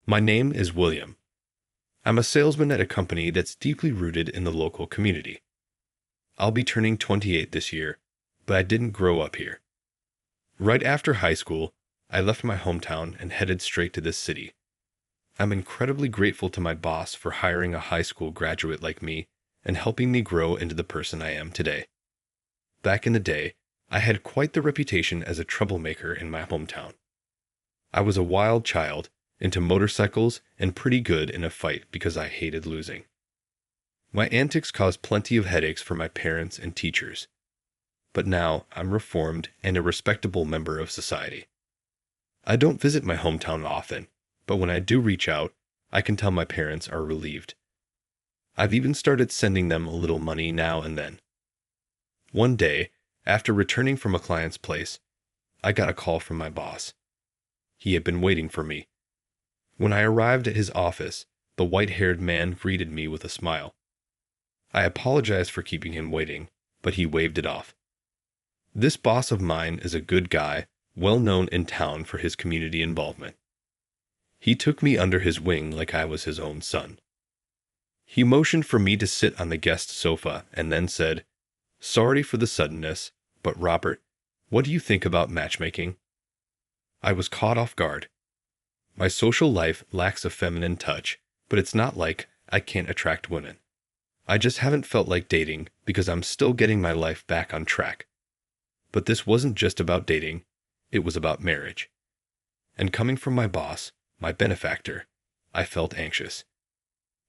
My name is William. I'm a salesman at a company that's deeply rooted in the local community. I'll be turning 28 this year, but I didn't grow up here. Right after high school, I left my hometown and headed straight to this city. I'm incredibly grateful to my boss for hiring a high school graduate like me and helping me grow into the person I am today. Back in the day, I had quite the reputation as a troublemaker in my hometown. I was a wild child, into motorcycles, and pretty good in a fight because I hated losing. My antics caused plenty of headaches for my parents and teachers. But now I'm reformed and a respectable member of society. I don't visit my hometown often, but when I do reach out, I can tell my parents are relieved. I've even started sending them a little money now and then. One day, after returning from a client's place, I got a call from my boss. He had been waiting for me. When I arrived at his office, the white-haired man greeted me with a smile. I apologized for keeping him waiting, but he waved it off. This boss of mine is a good guy, well known in town for his community involvement. He took me under his wing like I was his own son. He motioned for me to sit on the guest sofa and then said, "Sorry for the suddenness, but Robert, what do you think about matchmaking?" I was caught off guard. My social life lacks a feminine touch, but it's not like I can't attract women. I just haven't felt like dating because I'm still getting my life back on track. But this wasn't just about dating, it was about marriage. And coming from my boss, my benefactor, I felt anxious.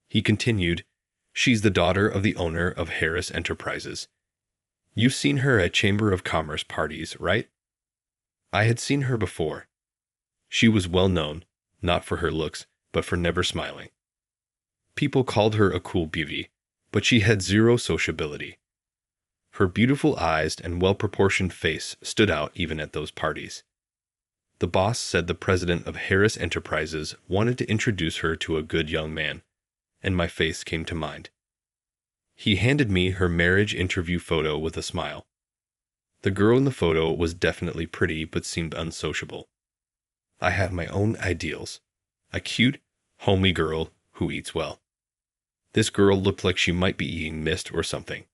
He continued, "She's the daughter of the owner of Harris Enterprises. You've seen her at Chamber of Commerce parties, right?" I had seen her before. She was well known, not for her looks, but for never smiling. People called her a cool beauty, but she had zero sociability. Her beautiful eyes and well-proportioned face stood out even at those parties. The boss said the president of Harris Enterprises wanted to introduce her to a good young man, and my face came to mind. He handed me her marriage interview photo with a smile. The girl in the photo was definitely pretty but seemed unsociable. I have my own ideals. A cute, homely girl who eats well. This girl looked like she might be eating mist or something.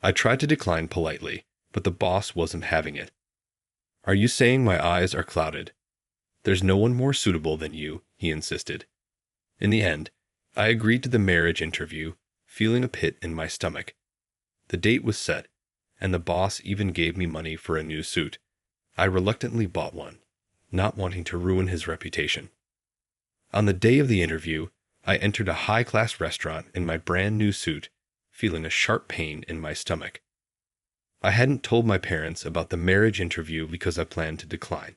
I tried to decline politely, but the boss wasn't having it. "Are you saying my eyes are clouded? There's no one more suitable than you," he insisted. In the end, I agreed to the marriage interview, feeling a pit in my stomach. The date was set, and the boss even gave me money for a new suit. I reluctantly bought one, not wanting to ruin his reputation. On the day of the interview, I entered a high-class restaurant in my brand new suit, feeling a sharp pain in my stomach. I hadn't told my parents about the marriage interview because I planned to decline.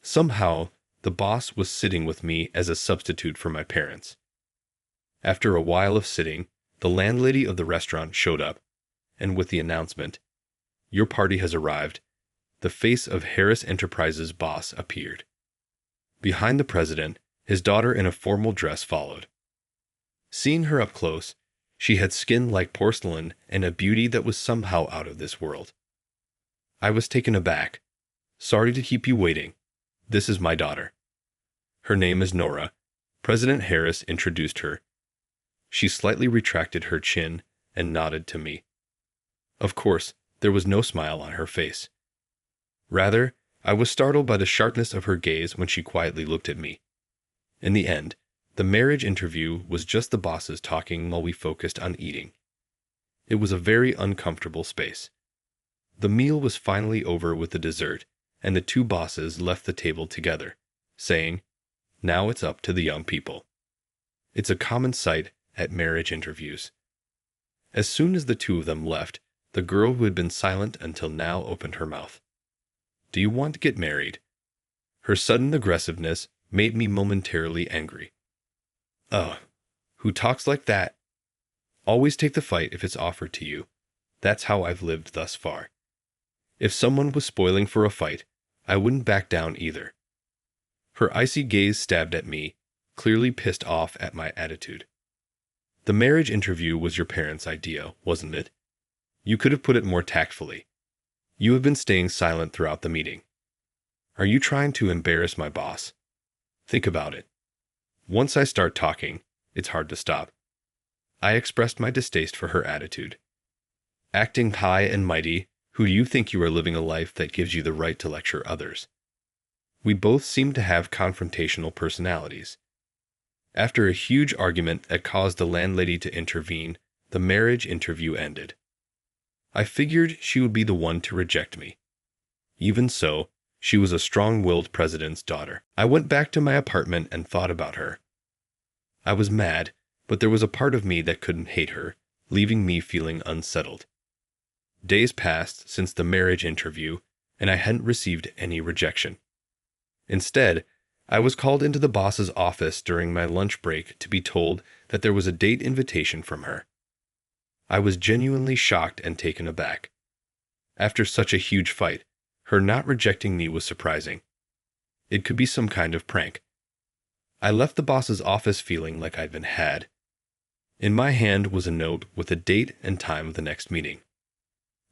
Somehow, the boss was sitting with me as a substitute for my parents. After a while of sitting, the landlady of the restaurant showed up, and with the announcement, "Your party has arrived," the face of Harris Enterprises' boss appeared. Behind the president, his daughter in a formal dress followed. Seeing her up close, she had skin like porcelain and a beauty that was somehow out of this world. I was taken aback. "Sorry to keep you waiting. This is my daughter. Her name is Nora." President Harris introduced her. She slightly retracted her chin and nodded to me. Of course, there was no smile on her face. Rather, I was startled by the sharpness of her gaze when she quietly looked at me. In the end, the marriage interview was just the bosses talking while we focused on eating. It was a very uncomfortable space. The meal was finally over with the dessert, and the two bosses left the table together, saying, "Now it's up to the young people." It's a common sight at marriage interviews. As soon as the two of them left, the girl who had been silent until now opened her mouth. "Do you want to get married?" Her sudden aggressiveness made me momentarily angry. Ugh, who talks like that? Always take the fight if it's offered to you. That's how I've lived thus far. If someone was spoiling for a fight, I wouldn't back down either. Her icy gaze stabbed at me, clearly pissed off at my attitude. The marriage interview was your parents' idea, wasn't it? You could have put it more tactfully. You have been staying silent throughout the meeting. Are you trying to embarrass my boss? Think about it. Once I start talking, it's hard to stop. I expressed my distaste for her attitude. Acting high and mighty, who do you think you are living a life that gives you the right to lecture others? We both seemed to have confrontational personalities. After a huge argument that caused the landlady to intervene, the marriage interview ended. I figured she would be the one to reject me. Even so, she was a strong-willed president's daughter. I went back to my apartment and thought about her. I was mad, but there was a part of me that couldn't hate her, leaving me feeling unsettled. Days passed since the marriage interview, and I hadn't received any rejection. Instead, I was called into the boss's office during my lunch break to be told that there was a date invitation from her. I was genuinely shocked and taken aback. After such a huge fight, her not rejecting me was surprising. It could be some kind of prank. I left the boss's office feeling like I'd been had. In my hand was a note with the date and time of the next meeting.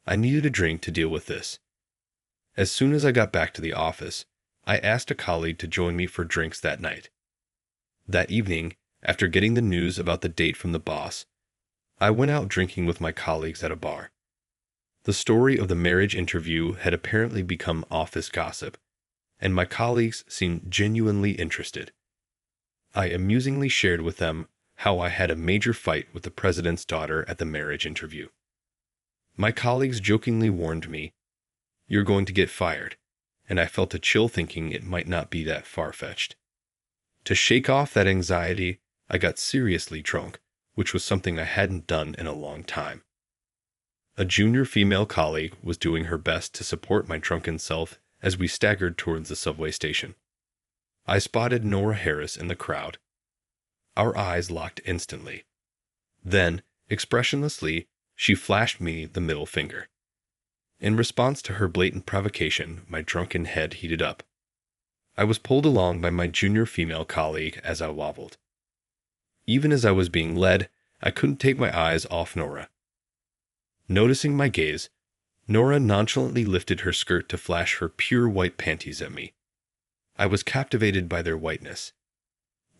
I needed a drink to deal with this. As soon as I got back to the office, I asked a colleague to join me for drinks that night. That evening, after getting the news about the date from the boss, I went out drinking with my colleagues at a bar. The story of the marriage interview had apparently become office gossip, and my colleagues seemed genuinely interested. I amusingly shared with them how I had a major fight with the president's daughter at the marriage interview. My colleagues jokingly warned me, "You're going to get fired," and I felt a chill thinking it might not be that far-fetched. To shake off that anxiety, I got seriously drunk, which was something I hadn't done in a long time. A junior female colleague was doing her best to support my drunken self as we staggered towards the subway station. I spotted Nora Harris in the crowd. Our eyes locked instantly. Then, expressionlessly, she flashed me the middle finger. In response to her blatant provocation, my drunken head heated up. I was pulled along by my junior female colleague as I wobbled. Even as I was being led, I couldn't take my eyes off Nora. Noticing my gaze, Nora nonchalantly lifted her skirt to flash her pure white panties at me. I was captivated by their whiteness.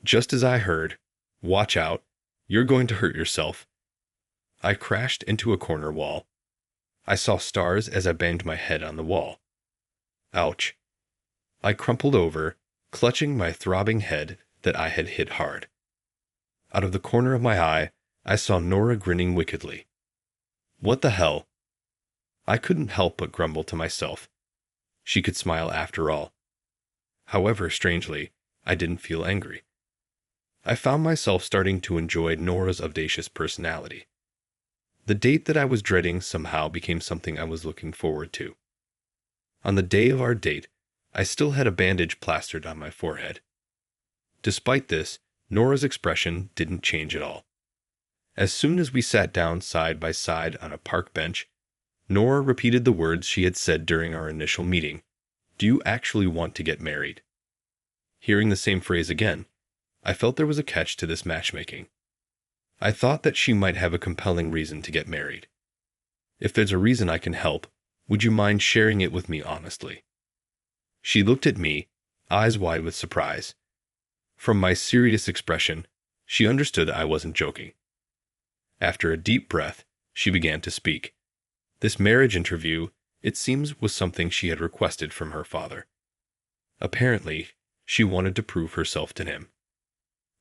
Just as I heard, "Watch out, you're going to hurt yourself," I crashed into a corner wall. I saw stars as I banged my head on the wall. Ouch. I crumpled over, clutching my throbbing head that I had hit hard. Out of the corner of my eye, I saw Nora grinning wickedly. What the hell? I couldn't help but grumble to myself. She could smile after all. However, strangely, I didn't feel angry. I found myself starting to enjoy Nora's audacious personality. The date that I was dreading somehow became something I was looking forward to. On the day of our date, I still had a bandage plastered on my forehead. Despite this, Nora's expression didn't change at all. As soon as we sat down side by side on a park bench, Nora repeated the words she had said during our initial meeting. "Do you actually want to get married?" Hearing the same phrase again, I felt there was a catch to this matchmaking. I thought that she might have a compelling reason to get married. If there's a reason I can help, would you mind sharing it with me honestly? She looked at me, eyes wide with surprise. From my serious expression, she understood I wasn't joking. After a deep breath, she began to speak. This marriage interview, it seems, was something she had requested from her father. Apparently, she wanted to prove herself to him.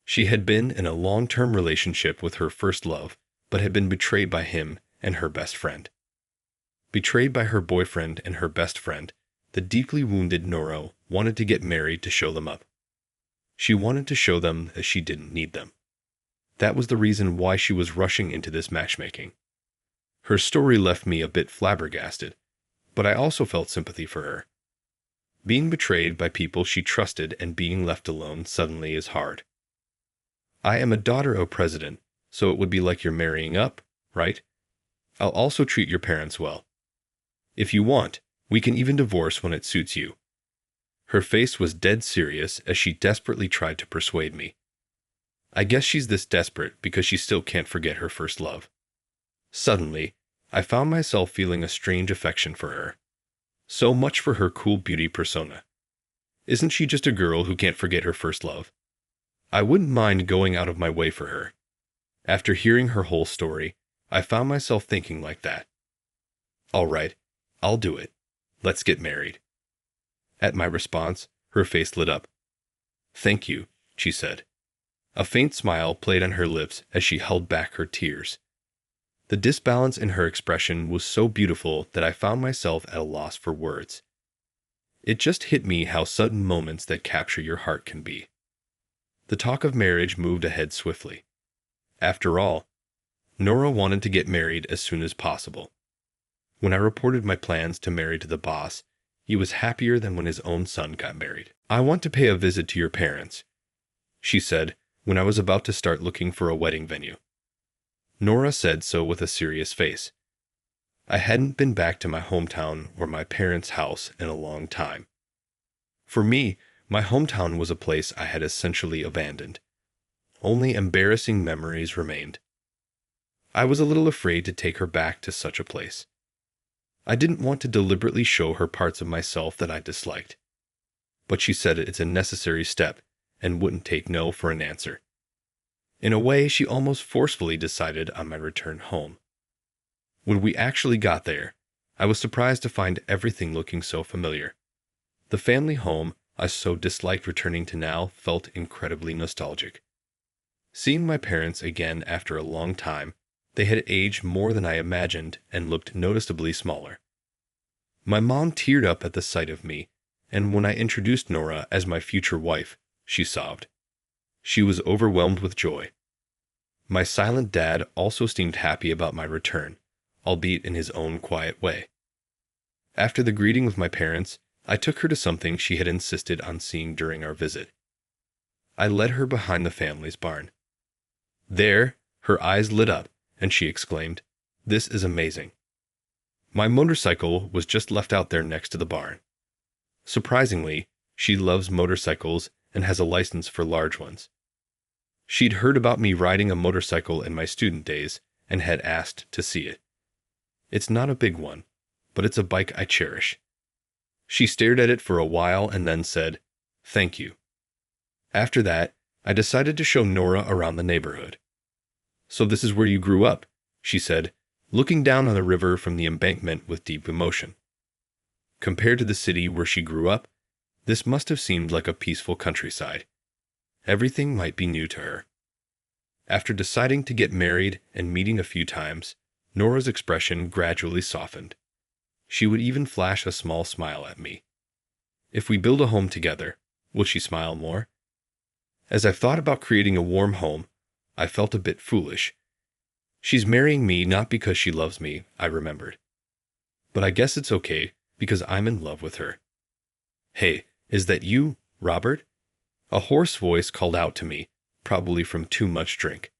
She had been in a long-term relationship with her first love, but had been betrayed by him and her best friend. Betrayed by her boyfriend and her best friend, the deeply wounded Nora wanted to get married to show them up. She wanted to show them that she didn't need them. That was the reason why she was rushing into this matchmaking. Her story left me a bit flabbergasted, but I also felt sympathy for her. Being betrayed by people she trusted and being left alone suddenly is hard. I am a daughter of a president, so it would be like you're marrying up, right? I'll also treat your parents well. If you want, we can even divorce when it suits you. Her face was dead serious as she desperately tried to persuade me. I guess she's this desperate because she still can't forget her first love. Suddenly, I found myself feeling a strange affection for her. So much for her cool beauty persona. Isn't she just a girl who can't forget her first love? I wouldn't mind going out of my way for her. After hearing her whole story, I found myself thinking like that. All right, I'll do it. Let's get married. At my response, her face lit up. Thank you, she said. A faint smile played on her lips as she held back her tears. The disbalance in her expression was so beautiful that I found myself at a loss for words. It just hit me how sudden moments that capture your heart can be. The talk of marriage moved ahead swiftly. After all, Nora wanted to get married as soon as possible. When I reported my plans to marry to the boss, he was happier than when his own son got married. I want to pay a visit to your parents, she said when I was about to start looking for a wedding venue. Nora said so with a serious face. I hadn't been back to my hometown or my parents' house in a long time. For me, my hometown was a place I had essentially abandoned. Only embarrassing memories remained. I was a little afraid to take her back to such a place. I didn't want to deliberately show her parts of myself that I disliked. But she said it's a necessary step and wouldn't take no for an answer. In a way, she almost forcefully decided on my return home. When we actually got there, I was surprised to find everything looking so familiar. The family home I so disliked returning to now felt incredibly nostalgic. Seeing my parents again after a long time, they had aged more than I imagined and looked noticeably smaller. My mom teared up at the sight of me, and when I introduced Nora as my future wife, she sobbed. She was overwhelmed with joy. My silent dad also seemed happy about my return, albeit in his own quiet way. After the greeting with my parents, I took her to something she had insisted on seeing during our visit. I led her behind the family's barn. There, her eyes lit up, and she exclaimed, "This is amazing." My motorcycle was just left out there next to the barn. Surprisingly, she loves motorcycles and has a license for large ones. She'd heard about me riding a motorcycle in my student days and had asked to see it. It's not a big one, but it's a bike I cherish. She stared at it for a while and then said, "Thank you." After that, I decided to show Nora around the neighborhood. "So this is where you grew up," she said, looking down on the river from the embankment with deep emotion. Compared to the city where she grew up, this must have seemed like a peaceful countryside. Everything might be new to her. After deciding to get married and meeting a few times, Nora's expression gradually softened. She would even flash a small smile at me. If we build a home together, will she smile more? As I thought about creating a warm home, I felt a bit foolish. She's marrying me not because she loves me, I remembered. But I guess it's okay because I'm in love with her. "Hey, is that you, Robert?" A hoarse voice called out to me, probably from too much drink.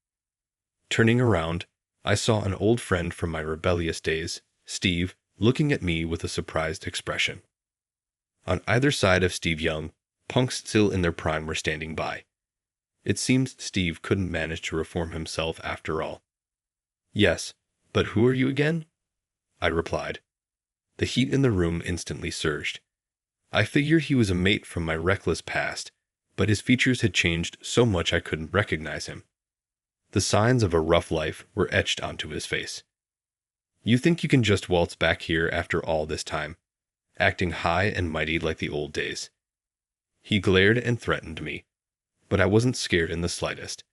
Turning around, I saw an old friend from my rebellious days, Steve, looking at me with a surprised expression. On either side of Steve Young, punks still in their prime were standing by. It seems Steve couldn't manage to reform himself after all. "Yes, but who are you again?" I replied. The heat in the room instantly surged. I figured he was a mate from my reckless past, but his features had changed so much I couldn't recognize him. The signs of a rough life were etched onto his face. "You think you can just waltz back here after all this time, acting high and mighty like the old days?" He glared and threatened me, but I wasn't scared in the slightest.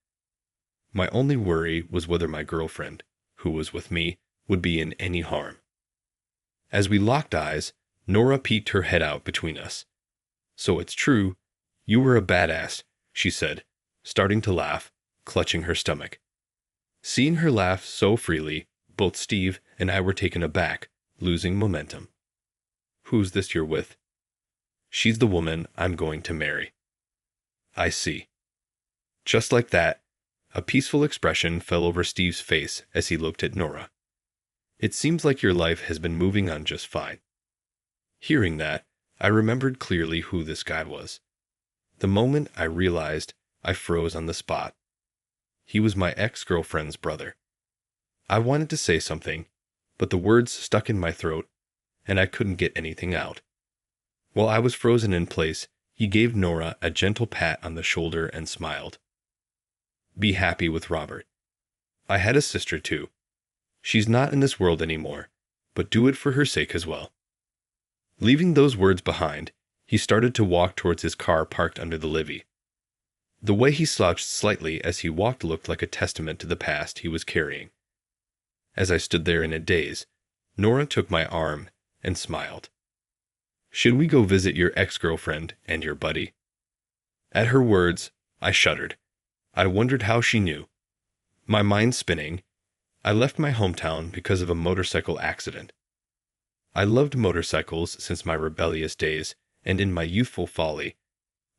My only worry was whether my girlfriend, who was with me, would be in any harm. As we locked eyes, Nora peeked her head out between us. "So it's true, you were a badass," she said, starting to laugh, clutching her stomach. Seeing her laugh so freely, both Steve and I were taken aback, losing momentum. "Who's this you're with?" "She's the woman I'm going to marry." "I see." Just like that, a peaceful expression fell over Steve's face as he looked at Nora. "It seems like your life has been moving on just fine." Hearing that, I remembered clearly who this guy was. The moment I realized, I froze on the spot. He was my ex-girlfriend's brother. I wanted to say something, but the words stuck in my throat, and I couldn't get anything out. While I was frozen in place, he gave Nora a gentle pat on the shoulder and smiled. Be happy with Robert. I had a sister too. She's not in this world anymore, but do it for her sake as well." Leaving those words behind, he started to walk towards his car parked under the Livy. The way he slouched slightly as he walked looked like a testament to the past he was carrying. As I stood there in a daze, Nora took my arm and smiled. "Should we go visit your ex-girlfriend and your buddy?" At her words, I shuddered. I wondered how she knew. My mind spinning, I left my hometown because of a motorcycle accident. I loved motorcycles since my rebellious days, and in my youthful folly,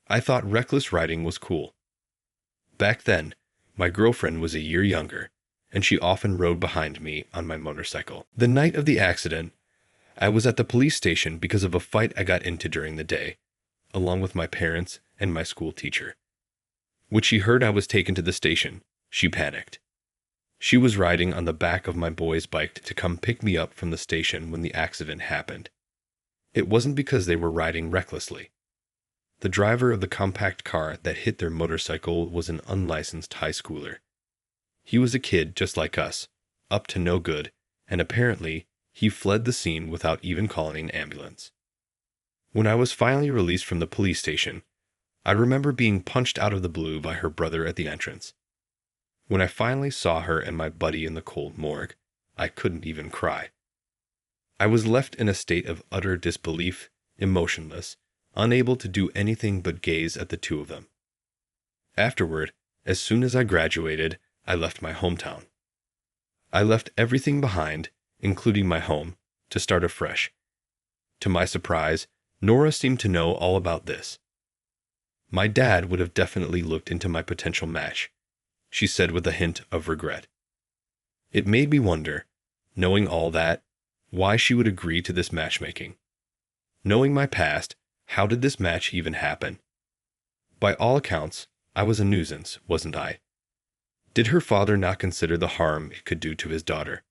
I thought reckless riding was cool. Back then, my girlfriend was a year younger, and she often rode behind me on my motorcycle. The night of the accident, I was at the police station because of a fight I got into during the day, along with my parents and my school teacher. When she heard I was taken to the station, she panicked. She was riding on the back of my boy's bike to come pick me up from the station when the accident happened. It wasn't because they were riding recklessly. The driver of the compact car that hit their motorcycle was an unlicensed high schooler. He was a kid just like us, up to no good, and apparently he fled the scene without even calling an ambulance. When I was finally released from the police station, I remember being punched out of the blue by her brother at the entrance. When I finally saw her and my buddy in the cold morgue, I couldn't even cry. I was left in a state of utter disbelief, emotionless, unable to do anything but gaze at the two of them. Afterward, as soon as I graduated, I left my hometown. I left everything behind, including my home, to start afresh. To my surprise, Nora seemed to know all about this. "My dad would have definitely looked into my potential match," she said with a hint of regret. It made me wonder, knowing all that, why she would agree to this matchmaking. Knowing my past, how did this match even happen? By all accounts, I was a nuisance, wasn't I? Did her father not consider the harm it could do to his daughter?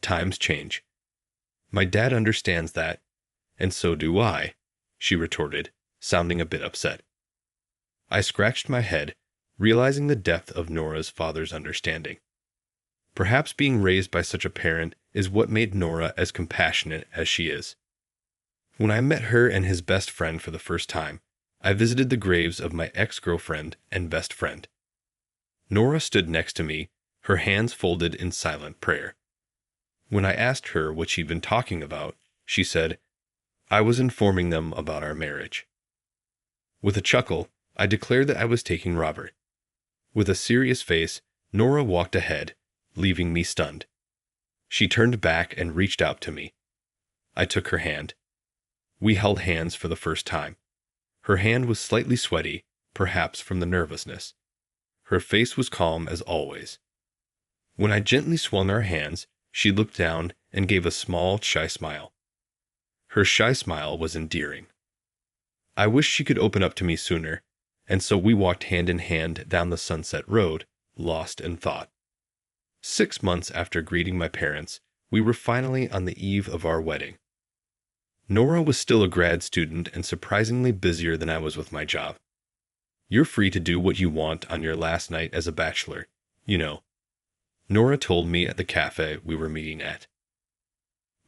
Times change. "My dad understands that, and so do I," she retorted, sounding a bit upset. I scratched my head, realizing the depth of Nora's father's understanding. Perhaps being raised by such a parent is what made Nora as compassionate as she is. When I met her and his best friend for the first time, I visited the graves of my ex-girlfriend and best friend. Nora stood next to me, her hands folded in silent prayer. When I asked her what she'd been talking about, she said, "I was informing them about our marriage." With a chuckle, I declared that I was taking Robert. With a serious face, Nora walked ahead, leaving me stunned. She turned back and reached out to me. I took her hand. We held hands for the first time. Her hand was slightly sweaty, perhaps from the nervousness. Her face was calm as always. When I gently swung our hands, she looked down and gave a small, shy smile. Her shy smile was endearing. I wished she could open up to me sooner, and so we walked hand in hand down the Sunset Road, lost in thought. 6 months after greeting my parents, we were finally on the eve of our wedding. Nora was still a grad student and surprisingly busier than I was with my job. "You're free to do what you want on your last night as a bachelor, you know," Nora told me at the cafe we were meeting at.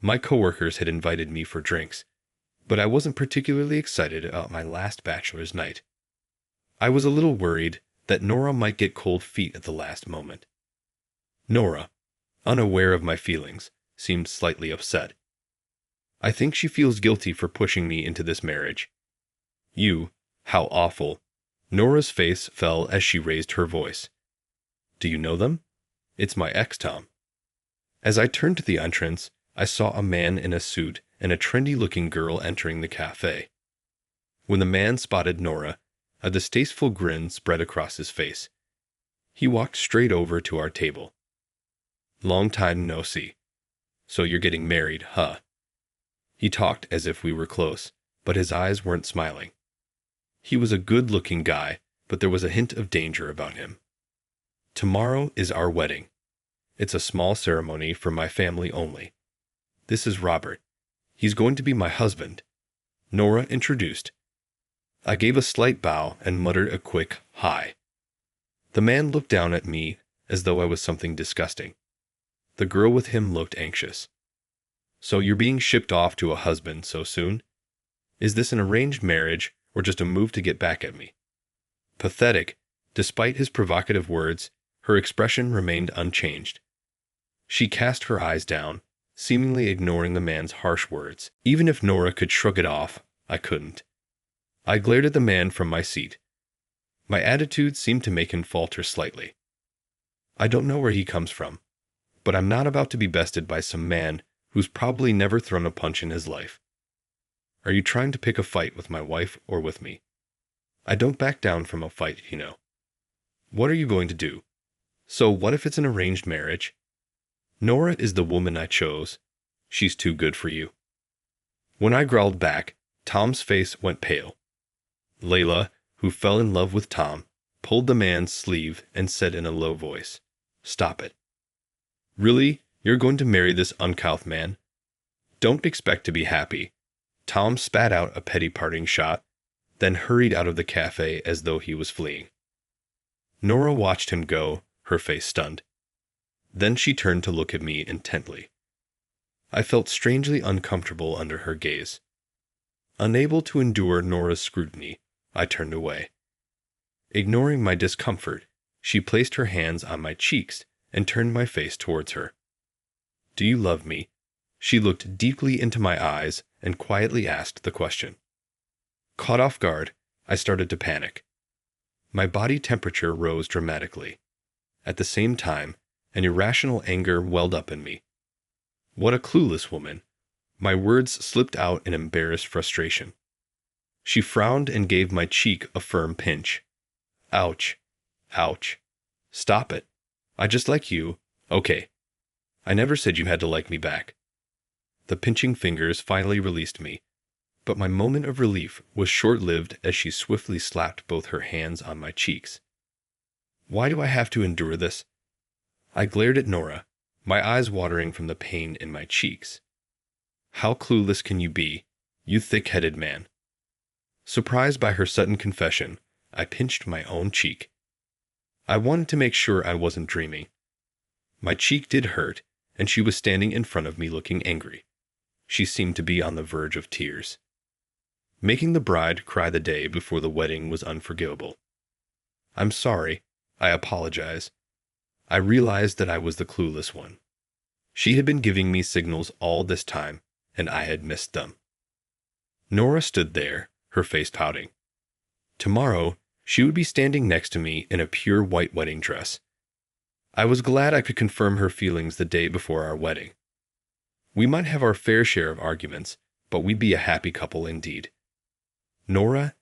My coworkers had invited me for drinks, but I wasn't particularly excited about my last bachelor's night. I was a little worried that Nora might get cold feet at the last moment. Nora, unaware of my feelings, seemed slightly upset. I think she feels guilty for pushing me into this marriage. How awful. Nora's face fell as she raised her voice. "Do you know them? It's my ex, Tom." As I turned to the entrance, I saw a man in a suit and a trendy-looking girl entering the cafe. When the man spotted Nora, a distasteful grin spread across his face. He walked straight over to our table. "Long time no see. So you're getting married, huh?" He talked as if we were close, but his eyes weren't smiling. He was a good-looking guy, but there was a hint of danger about him. "Tomorrow is our wedding. It's a small ceremony for my family only. This is Robert. He's going to be my husband," Nora introduced. I gave a slight bow and muttered a quick hi. The man looked down at me as though I was something disgusting. The girl with him looked anxious. So you're being shipped off to a husband so soon? Is this an arranged marriage or just a move to get back at me? Pathetic, despite his provocative words, her expression remained unchanged. She cast her eyes down, seemingly ignoring the man's harsh words. Even if Nora could shrug it off, I couldn't. I glared at the man from my seat. My attitude seemed to make him falter slightly. I don't know where he comes from, but I'm not about to be bested by some man who's probably never thrown a punch in his life. Are you trying to pick a fight with my wife or with me? I don't back down from a fight, you know. What are you going to do? So what if it's an arranged marriage? Nora is the woman I chose. She's too good for you. When I growled back, Tom's face went pale. Layla, who fell in love with Tom, pulled the man's sleeve and said in a low voice, "Stop it. Really? You're going to marry this uncouth man? Don't expect to be happy." Tom spat out a petty parting shot, then hurried out of the cafe as though he was fleeing. Nora watched him go, her face stunned. Then she turned to look at me intently. I felt strangely uncomfortable under her gaze. Unable to endure Nora's scrutiny, I turned away. Ignoring my discomfort, she placed her hands on my cheeks and turned my face towards her. "Do you love me?" She looked deeply into my eyes and quietly asked the question. Caught off guard, I started to panic. My body temperature rose dramatically. At the same time, an irrational anger welled up in me. What a clueless woman! My words slipped out in embarrassed frustration. She frowned and gave my cheek a firm pinch. Ouch. Ouch. Stop it. I just like you. Okay. I never said you had to like me back. The pinching fingers finally released me, but my moment of relief was short-lived as she swiftly slapped both her hands on my cheeks. Why do I have to endure this? I glared at Nora, my eyes watering from the pain in my cheeks. How clueless can you be, you thick-headed man? Surprised by her sudden confession, I pinched my own cheek. I wanted to make sure I wasn't dreaming. My cheek did hurt, and she was standing in front of me looking angry. She seemed to be on the verge of tears. Making the bride cry the day before the wedding was unforgivable. I'm sorry. I apologize. I realized that I was the clueless one. She had been giving me signals all this time, and I had missed them. Nora stood there, her face pouting. Tomorrow, she would be standing next to me in a pure white wedding dress. I was glad I could confirm her feelings the day before our wedding. We might have our fair share of arguments, but we'd be a happy couple indeed. Nora